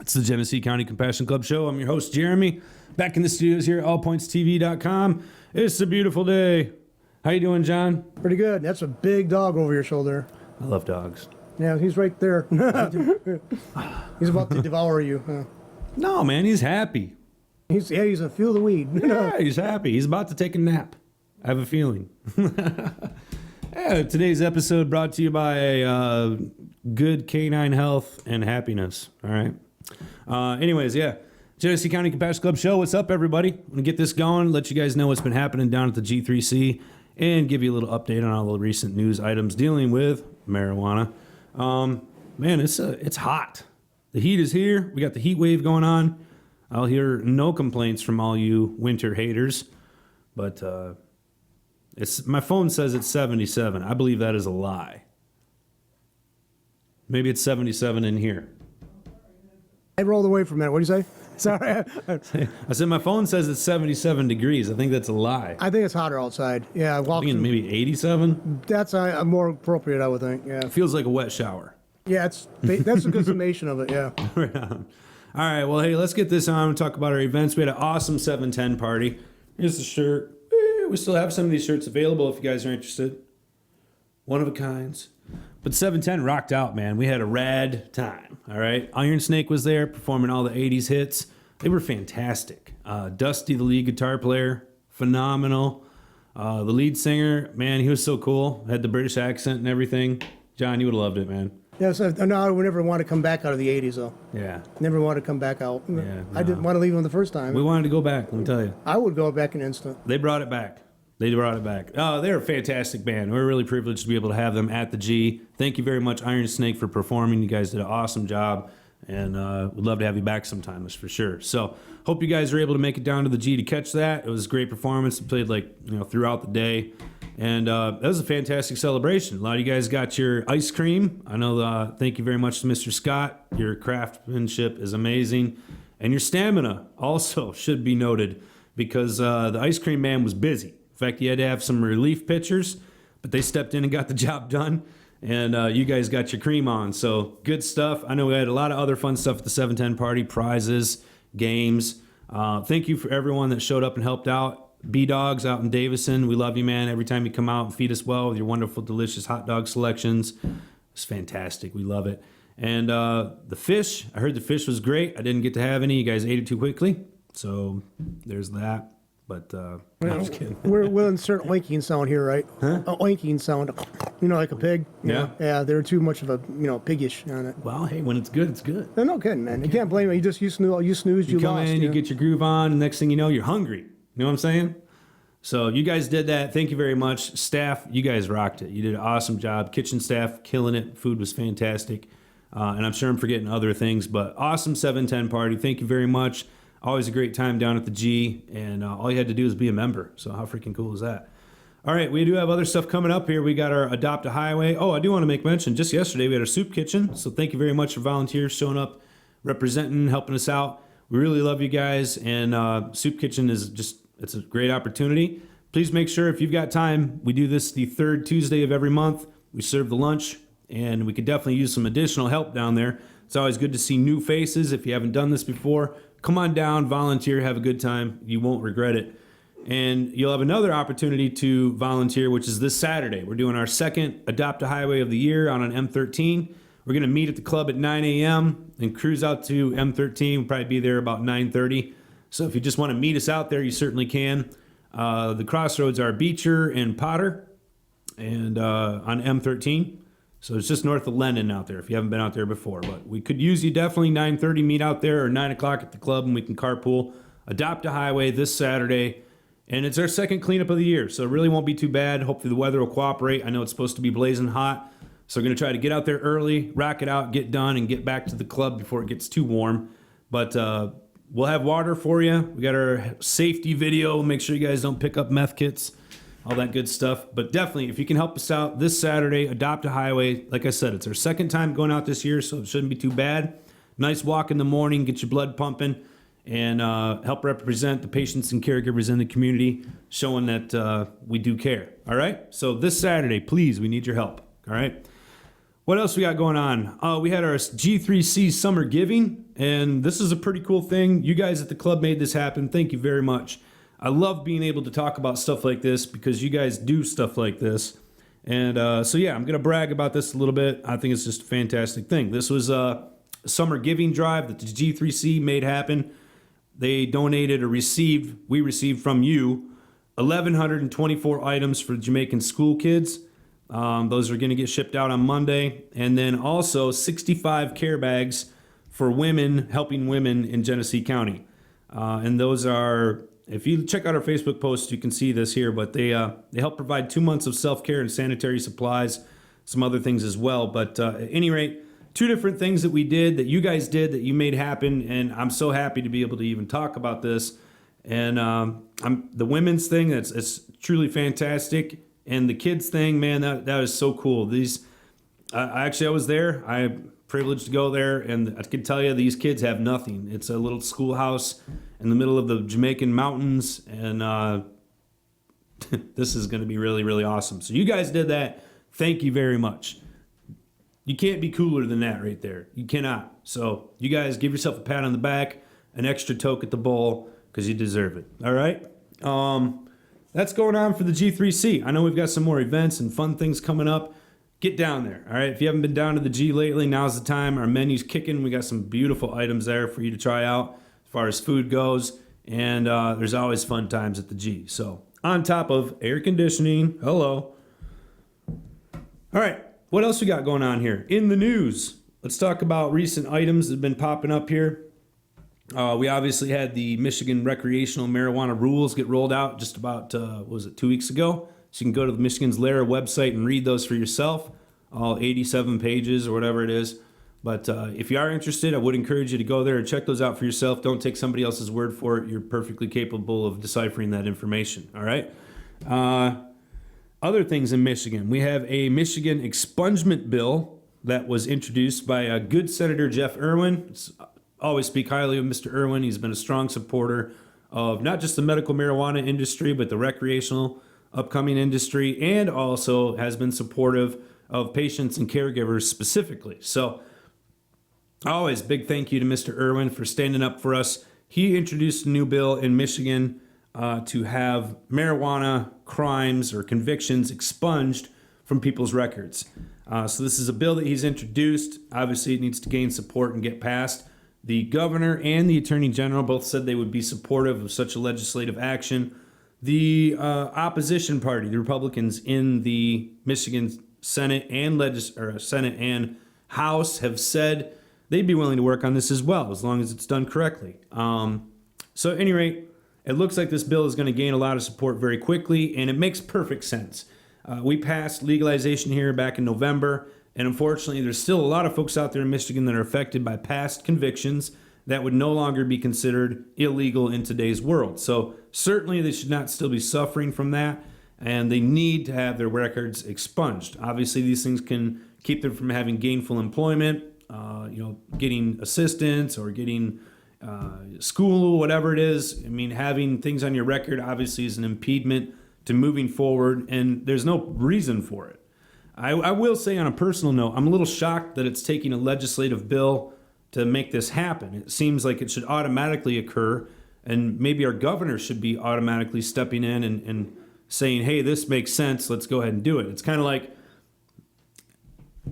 It's the Genesee County Compassion Club show. I'm your host, Jeremy, back in the studios here at allpointstv.com. It's a beautiful day. How you doing, John? Pretty good. That's a big dog over your shoulder. I love dogs. Yeah, he's right there. He's about to devour you. No, man, he's happy. He's a feel the weed. Yeah, he's happy. He's about to take a nap. I have a feeling. Yeah, today's episode brought to you by good canine health and happiness. All right. Anyways, yeah. Genesee County Compassion Club show. What's up, everybody? I'm going to get this going, let you guys know what's been happening down at the G3C, and give you a little update on all the recent news items dealing with marijuana. Man, it's hot. The heat is here. We got the heat wave going on. I'll hear no complaints from all you winter haters, but my phone says it's 77. I believe that is a lie. Maybe it's 77 in here. I rolled away from that. What do you say? Sorry. I said my phone says it's 77 degrees. I think that's a lie. I think it's hotter outside. Yeah, I'm thinking maybe 87. That's more appropriate, I would think. Yeah. It feels like a wet shower. Yeah, that's a good summation of it. Yeah. Right on. All right. Well, hey, let's get this on and talk about our events. We had an awesome 710 party. Here's the shirt. We still have some of these shirts available if you guys are interested. One of a kinds. But 710 rocked out, man. We had a rad time, all right? Iron Snake was there performing all the 80s hits. They were fantastic. Dusty, the lead guitar player, phenomenal. The lead singer, man, he was so cool. Had the British accent and everything. John, you would have loved it, man. Yeah, so no, I would never want to come back out of the 80s, though. Yeah. Never want to come back out. Yeah, I didn't want to leave them the first time. We wanted to go back, let me tell you. I would go back in an instant. They brought it back. Oh, they're a fantastic band. We're really privileged to be able to have them at the G. Thank you very much, Iron Snake, for performing. You guys did an awesome job, and we'd love to have you back sometime, that's for sure. So, hope you guys are able to make it down to the G to catch that. It was a great performance. It played throughout the day, and that was a fantastic celebration. A lot of you guys got your ice cream. I know. Thank you very much to Mr. Scott. Your craftsmanship is amazing, and your stamina also should be noted because the ice cream man was busy. In fact, you had to have some relief pitchers, but they stepped in and got the job done, and you guys got your cream on. So good stuff. I know we had a lot of other fun stuff at the 710 party, prizes, games. Thank you for everyone that showed up and helped out. B-Dogs out in Davison, we love you, man. Every time you come out and feed us well with your wonderful, delicious hot dog selections. It's fantastic. We love it. And the fish, I heard the fish was great. I didn't get to have any. You guys ate it too quickly. So there's that. But I'm just kidding. We'll insert oinking sound here, right? Huh? A oinking sound, like a pig. Yeah. Yeah, they're too much of a piggish on it. Well, hey, when it's good, it's good. No kidding, man. You can't blame it. You snoozed, you come lost. in, you get your groove on, and next thing you know, you're hungry. You know what I'm saying? So you guys did that. Thank you very much. Staff, you guys rocked it. You did an awesome job. Kitchen staff, killing it. Food was fantastic. And I'm sure I'm forgetting other things, but awesome 710 party. Thank you very much. Always a great time down at the G, and all you had to do is be a member. So how freaking cool is that? All right, we do have other stuff coming up here. We got our Adopt a Highway. Oh, I do want to make mention, just yesterday we had our soup kitchen. So thank you very much for volunteers showing up, representing, helping us out. We really love you guys, and soup kitchen it's a great opportunity. Please make sure if you've got time, we do this the third Tuesday of every month. We serve the lunch, and we could definitely use some additional help down there. It's always good to see new faces. If you haven't done this before, come on down, volunteer, have a good time. You won't regret it. And you'll have another opportunity to volunteer, which is this Saturday. We're doing our second Adopt a Highway of the year on an M13. We're going to meet at the club at 9 a.m. and cruise out to M13. We'll probably be there about 9:30. So if you just want to meet us out there, you certainly can. The crossroads are Beecher and Potter and on M13. So it's just north of Lennon out there if you haven't been out there before. But we could use you definitely 9:30, meet out there, or 9 o'clock at the club, and we can carpool. Adopt a Highway this Saturday. And it's our second cleanup of the year, so it really won't be too bad. Hopefully the weather will cooperate. I know it's supposed to be blazing hot. So we're going to try to get out there early, rock it out, get done, and get back to the club before it gets too warm. But we'll have water for you. We got our safety video. Make sure you guys don't pick up meth kits. All that good stuff. But definitely, if you can help us out this Saturday, Adopt a Highway. Like I said, it's our second time going out this year, so it shouldn't be too bad. Nice walk in the morning, get your blood pumping, and help represent the patients and caregivers in the community, showing that we do care. All right? So this Saturday, please, we need your help. All right? What else we got going on? We had our G3C Summer Giving, And this is a pretty cool thing. You guys at the club made this happen. Thank you very much. I love being able to talk about stuff like this because you guys do stuff like this. And so, yeah, I'm going to brag about this a little bit. I think it's just a fantastic thing. This was a summer giving drive that the G3C made happen. They donated or we received from you 1,124 items for Jamaican school kids. Those are going to get shipped out on Monday. And then also 65 care bags for women, helping women in Genesee County. And those are, if you check out our Facebook post, you can see this here, but they help provide 2 months of self-care and sanitary supplies, some other things as well. But at any rate, 2 different things that we did, that you guys did, that you made happen. And I'm so happy to be able to even talk about this. And the women's thing, it's truly fantastic. And the kids thing, man, that is so cool. I was there. I'm privileged to go there, and I can tell you these kids have nothing. It's a little schoolhouse in the middle of the Jamaican mountains, and this is going to be really, really awesome. So you guys did that. Thank you very much. You can't be cooler than that right there. You cannot. So you guys give yourself a pat on the back, an extra toke at the bowl, because you deserve it. All right? That's going on for the G3C. I know we've got some more events and fun things coming up. Get down there, all right? If you haven't been down to the G lately, now's the time. Our menu's kicking. We got some beautiful items there for you to try out as far as food goes. And there's always fun times at the G. So on top of air conditioning, hello. All right, what else we got going on here? In the news, let's talk about recent items that have been popping up here. We obviously had the Michigan recreational marijuana rules get rolled out just about, 2 weeks ago? So you can go to the Michigan's LARA website and read those for yourself, all 87 pages or whatever it is. But if you are interested, I would encourage you to go there and check those out for yourself. Don't take somebody else's word for it. You're perfectly capable of deciphering that information, all right? Other things in Michigan. We have a Michigan expungement bill that was introduced by a good Senator Jeff Irwin. Always speak highly of Mr. Irwin. He's been a strong supporter of not just the medical marijuana industry, but the recreational upcoming industry, and also has been supportive of patients and caregivers specifically. So always big thank you to Mr. Irwin for standing up for us. He introduced a new bill in Michigan to have marijuana crimes or convictions expunged from people's records. So this is a bill that he's introduced. Obviously, it needs to gain support and get passed. The governor and the attorney general both said they would be supportive of such a legislative action. The opposition party, the Republicans in the Michigan Senate and Senate and House, have said they'd be willing to work on this as well, as long as it's done correctly. So at any rate, it looks like this bill is going to gain a lot of support very quickly, and it makes perfect sense. We passed legalization here back in November, and unfortunately, there's still a lot of folks out there in Michigan that are affected by past convictions that would no longer be considered illegal in today's world. So certainly they should not still be suffering from that, and they need to have their records expunged. Obviously, these things can keep them from having gainful employment, getting assistance or getting school, whatever it is. I mean, having things on your record obviously is an impediment to moving forward, and there's no reason for it. I will say on a personal note, I'm a little shocked that it's taking a legislative bill to make this happen. It seems like it should automatically occur, and maybe our governor should be automatically stepping in and saying, hey, this makes sense, let's go ahead and do it. It's kind of like,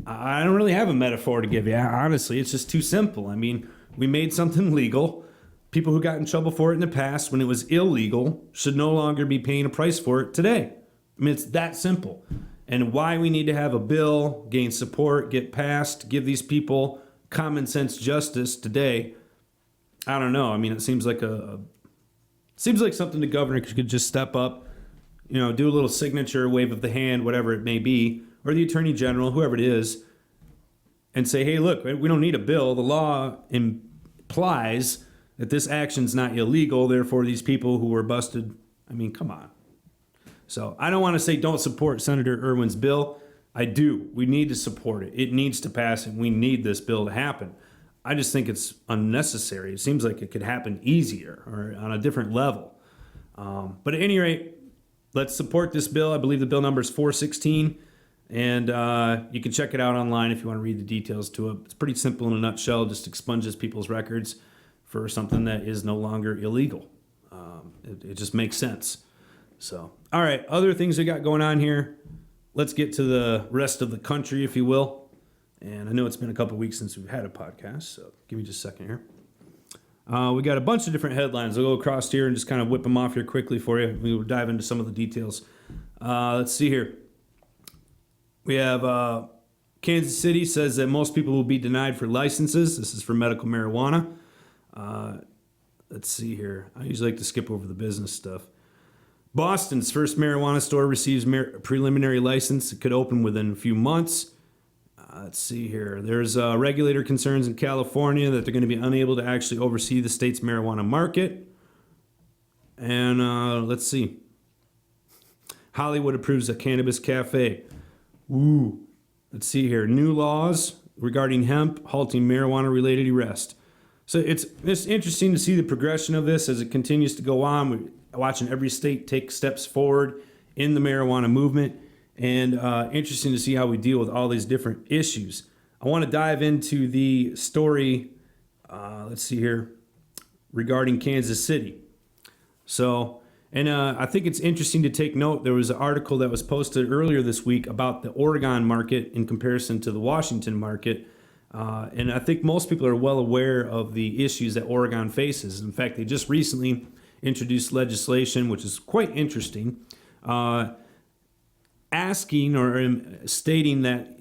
I don't really have a metaphor to give you. Honestly, it's just too simple. I mean, we made something legal. People who got in trouble for it in the past when it was illegal should no longer be paying a price for it today. I mean, it's that simple. And why we need to have a bill, gain support, get passed, give these people common sense justice today, I don't know. I mean, it seems like something the governor could just step up, do a little signature, wave of the hand, whatever it may be, or the attorney general, whoever it is, and say, hey, look, we don't need a bill. The law implies that this action's not illegal. Therefore, these people who were busted, I mean, come on. So I don't want to say don't support Senator Irwin's bill. I do. We need to support it. It needs to pass, and we need this bill to happen. I just think it's unnecessary. It seems like it could happen easier or on a different level. But at any rate, let's support this bill. I believe the bill number is 416. And you can check it out online if you want to read the details to it. It's pretty simple in a nutshell, just expunges people's records for something that is no longer illegal. It just makes sense. So, all right, other things we got going on here. Let's get to the rest of the country, if you will. And I know it's been a couple weeks since we've had a podcast, so give me just a second here. We got a bunch of different headlines. I'll go across here and just kind of whip them off here quickly for you. We'll dive into some of the details. Let's see here. We have Kansas City says that most people will be denied for licenses. This is for medical marijuana. Let's see here. I usually like to skip over the business stuff. Boston's first marijuana store receives preliminary license. It could open within a few months. Let's see here. There's regulator concerns in California that they're going to be unable to actually oversee the state's marijuana market. And let's see. Hollywood approves a cannabis cafe. Ooh. Let's see here. New laws regarding hemp halting marijuana-related arrest. So it's interesting to see the progression of this as it continues to go on. We're watching every state take steps forward in the marijuana movement, and interesting to see how we deal with all these different issues. I want to dive into the story, let's see here, regarding Kansas City. So, and I think it's interesting to take note. There was an article that was posted earlier this week about the Oregon market in comparison to the Washington market. And I think most people are well aware of the issues that Oregon faces. In fact, they just recently introduced legislation, which is quite interesting, asking or stating that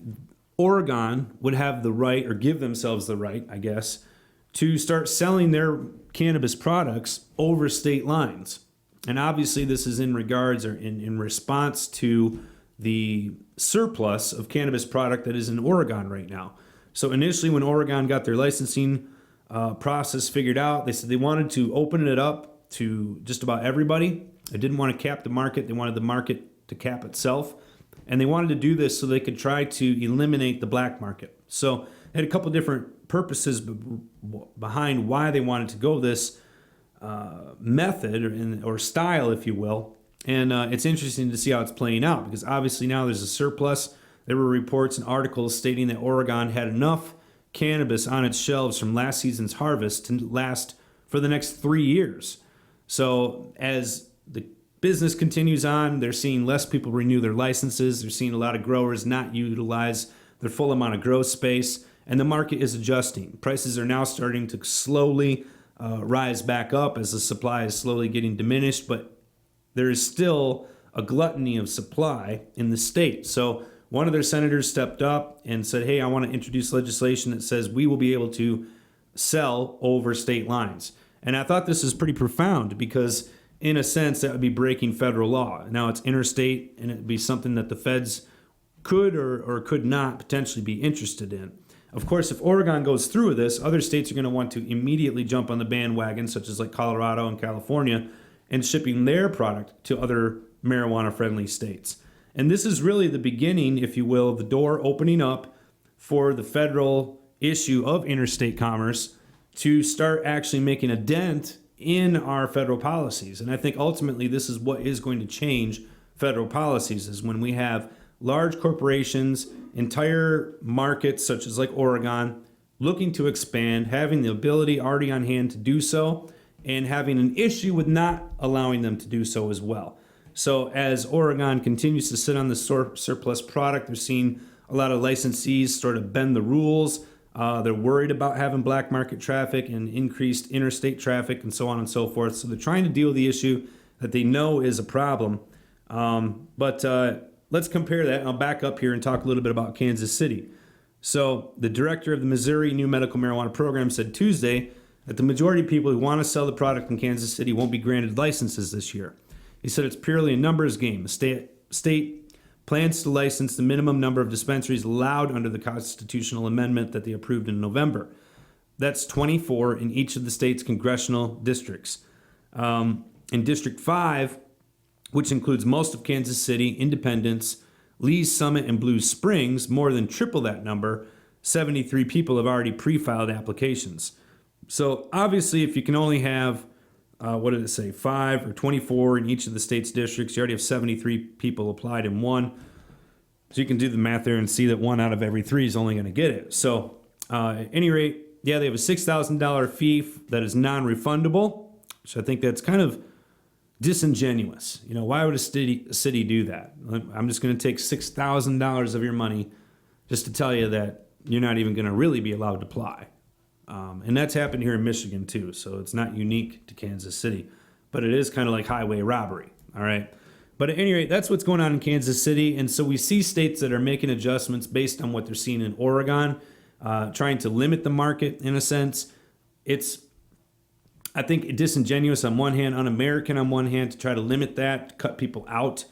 Oregon would have the right, or give themselves the right, I guess, to start selling their cannabis products over state lines. And obviously this is in regards or in response to the surplus of cannabis product that is in Oregon right now. So initially when Oregon got their licensing process figured out, they said they wanted to open it up to just about everybody. They didn't want to cap the market. They wanted the market to cap itself. And they wanted to do this so they could try to eliminate the black market. So they had a couple different purposes behind why they wanted to go this method or style, if you will. And it's interesting to see how it's playing out, because obviously now there's a surplus. There were reports and articles stating that Oregon had enough cannabis on its shelves from last season's harvest to last for the next 3 years. So as the business continues on, they're seeing less people renew their licenses. They're seeing a lot of growers not utilize their full amount of grow space, and the market is adjusting. Prices are now starting to slowly rise back up as the supply is slowly getting diminished, but there is still a gluttony of supply in the state. So one of their senators stepped up and said, hey, I want to introduce legislation that says we will be able to sell over state lines. And I thought this is pretty profound because, in a sense, that would be breaking federal law. Now, it's interstate, and it would be something that the feds could or could not potentially be interested in. Of course, if Oregon goes through with this, other states are going to want to immediately jump on the bandwagon, such as like Colorado and California, and shipping their product to other marijuana-friendly states. And this is really the beginning, if you will, of the door opening up for the federal issue of interstate commerce to start actually making a dent in our federal policies. And I think ultimately this is what is going to change federal policies, is when we have large corporations, entire markets such as like Oregon, looking to expand, having the ability already on hand to do so, and having an issue with not allowing them to do so as well. So as Oregon continues to sit on the surplus product, they're seeing a lot of licensees sort of bend the rules. They're worried about having black market traffic and increased interstate traffic and so on and so forth. So they're trying to deal with the issue that they know is a problem. But let's compare that. I'll back up here and talk a little bit about Kansas City. So the director of the Missouri New Medical Marijuana Program said Tuesday that the majority of people who want to sell the product in Kansas City won't be granted licenses this year. He said it's purely a numbers game. The state plans to license the minimum number of dispensaries allowed under the constitutional amendment that they approved in November. That's 24 in each of the state's congressional districts. In District 5, which includes most of Kansas City, Independence, Lee's Summit, and Blue Springs, more than triple that number, 73 people have already pre-filed applications. So obviously, if you can only have 5 or 24 in each of the state's districts, you already have 73 people applied in one. So you can do the math there and see that 1 out of every 3 is only going to get it. So at any rate, yeah, they have a $6,000 fee that is non-refundable. So I think that's kind of disingenuous. You know, why would a city do that? I'm just going to take $6,000 of your money just to tell you that you're not even going to really be allowed to apply. And that's happened here in Michigan too. So it's not unique to Kansas City, but it is kind of like highway robbery. All right. But at any rate, that's what's going on in Kansas City. And so we see states that are making adjustments based on what they're seeing in Oregon, trying to limit the market in a sense. It's, I think, disingenuous on one hand, un-American on one hand, to try to limit that, cut people out,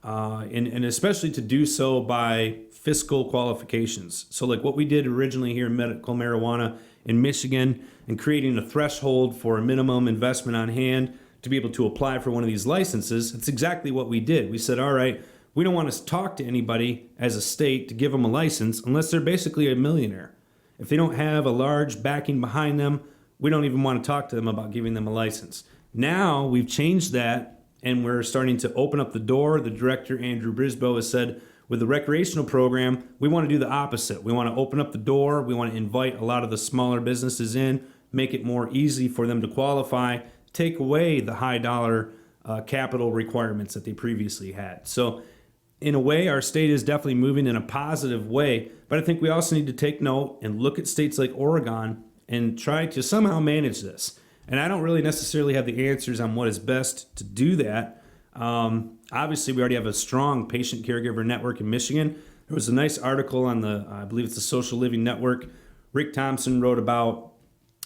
and especially to do so by fiscal qualifications. So like what we did originally here in medical marijuana in Michigan and creating a threshold for a minimum investment on hand to be able to apply for one of these licenses, it's exactly what we did. We said, all right, we don't want to talk to anybody as a state to give them a license unless they're basically a millionaire. If they don't have a large backing behind them, we don't even want to talk to them about giving them a license. Now we've changed that and we're starting to open up the door. The director, Andrew Brisboe, has said with the recreational program, we want to do the opposite. We want to open up the door. We want to invite a lot of the smaller businesses in, make it more easy for them to qualify, take away the high dollar capital requirements that they previously had. So in a way, our state is definitely moving in a positive way, but I think we also need to take note and look at states like Oregon and try to somehow manage this. And I don't really necessarily have the answers on what is best to do that. Obviously, we already have a strong patient caregiver network in Michigan. There was a nice article on the, I believe it's the Social Living Network. Rick Thompson wrote about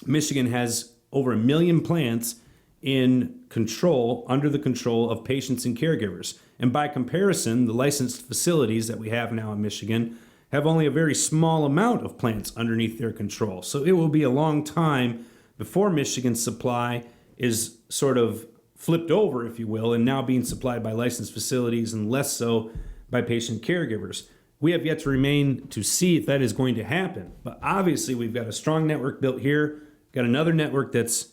Michigan has over 1 million plants in control, under the control of patients and caregivers. And by comparison, the licensed facilities that we have now in Michigan have only a very small amount of plants underneath their control. So it will be a long time before Michigan's supply is sort of flipped over, if you will, and now being supplied by licensed facilities and less so by patient caregivers. We have yet to remain to see if that is going to happen. But obviously, we've got a strong network built here, got another network that's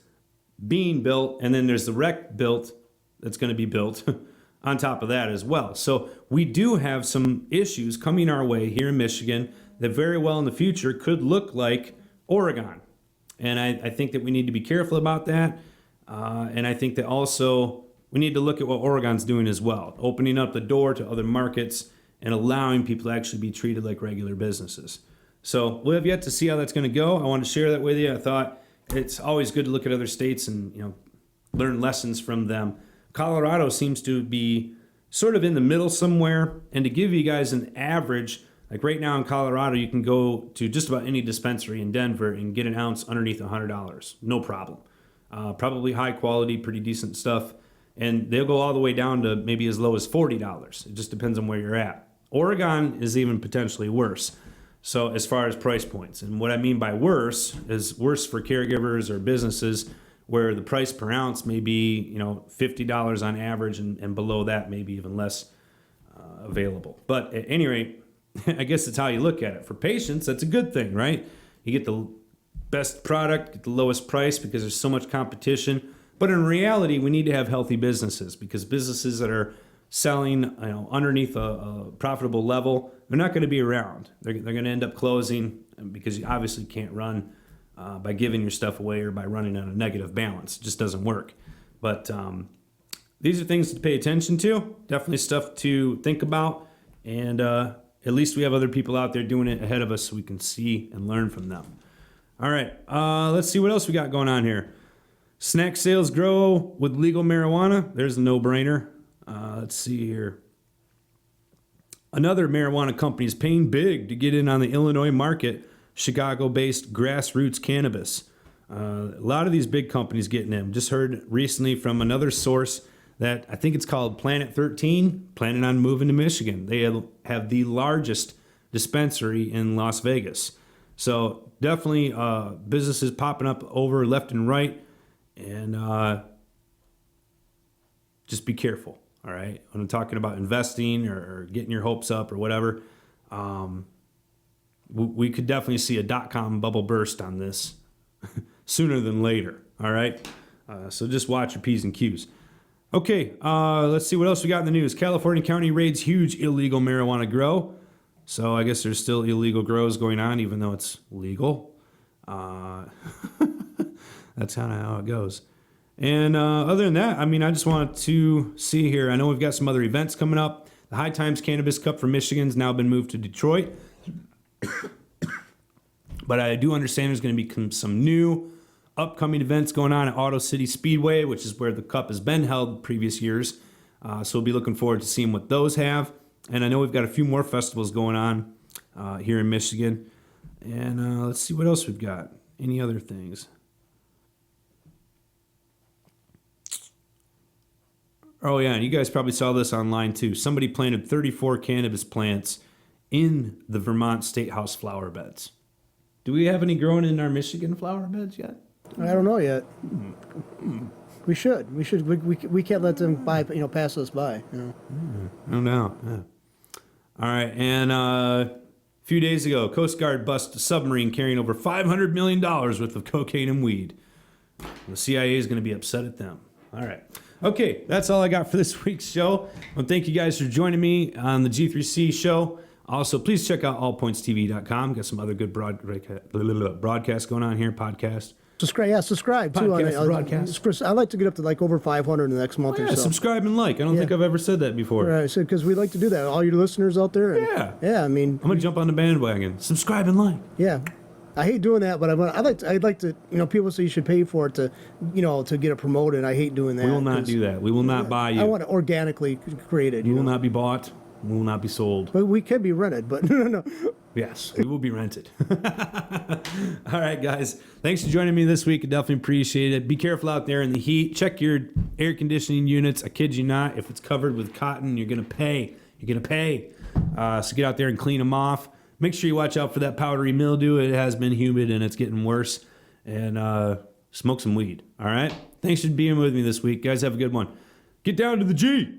being built, and then there's the rec built that's going to be built on top of that as well. So we do have some issues coming our way here in Michigan that very well in the future could look like Oregon. And I think that we need to be careful about that. And I think that also we need to look at what Oregon's doing as well, opening up the door to other markets and allowing people to actually be treated like regular businesses. So we'll have yet to see how that's going to go. I wanted to share that with you. I thought it's always good to look at other states and, you know, learn lessons from them. Colorado seems to be sort of in the middle somewhere. And to give you guys an average, like right now in Colorado, you can go to just about any dispensary in Denver and get an ounce underneath $100. No problem. Probably high quality, pretty decent stuff. And they'll go all the way down to maybe as low as $40. It just depends on where you're at. Oregon is even potentially worse. So as far as price points, and what I mean by worse is worse for caregivers or businesses where the price per ounce may be, you know, $50 on average, and below that maybe even less available. But at any rate, I guess it's how you look at it. For patients, that's a good thing, right? You get the best product, get the lowest price because there's so much competition. But in reality, we need to have healthy businesses, because businesses that are selling, you know, underneath a profitable level, they're not going to be around. They're going to end up closing because you obviously can't run by giving your stuff away or by running on a negative balance. It just doesn't work. But these are things to pay attention to. Definitely stuff to think about. And at least we have other people out there doing it ahead of us so we can see and learn from them. All right, let's see what else we got going on here. Snack sales grow with legal marijuana. There's a no-brainer. Let's see here. Another marijuana company is paying big to get in on the Illinois market, Chicago-based Grassroots Cannabis. A lot of these big companies getting in. Just heard recently from another source that I think it's called Planet 13, planning on moving to Michigan. They have the largest dispensary in Las Vegas. So definitely businesses popping up over left and right. And just be careful. All right, when I'm talking about investing or getting your hopes up or whatever, we could definitely see a dot-com bubble burst on this sooner than later. All right, so just watch your P's and Q's. Okay, let's see what else we got in the news. California County raids huge illegal marijuana grow. So I guess there's still illegal grows going on, even though it's legal. That's kind of how it goes. And other than that, I mean, I just wanted to see here. I know we've got some other events coming up. The High Times Cannabis Cup for Michigan's now been moved to Detroit. But I do understand there's going to be some new upcoming events going on at Auto City Speedway, which is where the Cup has been held previous years. So we'll be looking forward to seeing what those have. And I know we've got a few more festivals going on here in Michigan. And let's see what else we've got. Any other things? Oh, yeah, and you guys probably saw this online, too. Somebody planted 34 cannabis plants in the Vermont State House flower beds. Do we have any growing in our Michigan flower beds yet? I don't know yet. We should. We can't let them pass us by. No doubt. Yeah. All right, and a few days ago, Coast Guard busted a submarine carrying over $500 million worth of cocaine and weed. The CIA is going to be upset at them. All right. Okay, that's all I got for this week's show. Well, thank you guys for joining me on the G3C show. Also, please check out allpointstv.com. Got some other good broadcasts going on here, podcast. Subscribe too. Broadcast. I'd like to get up to like over 500 in the next month or so. Subscribe and like. I don't think I've ever said that before. Right, so because we like to do that. All your listeners out there. Yeah. I mean, I'm gonna jump on the bandwagon. Subscribe and like. Yeah. I hate doing that, but I'd like to, people say you should pay for it to, to get it promoted. I hate doing that. We will not do that. We will not buy you. I want it organically created. You will not be bought. We will not be sold. But we can be rented, but no. Yes, we will be rented. All right, guys. Thanks for joining me this week. I definitely appreciate it. Be careful out there in the heat. Check your air conditioning units. I kid you not. If it's covered with cotton, you're going to pay. So get out there and clean them off. Make sure you watch out for that powdery mildew. It has been humid and it's getting worse. And smoke some weed. All right? Thanks for being with me this week. Guys, have a good one. Get down to the G.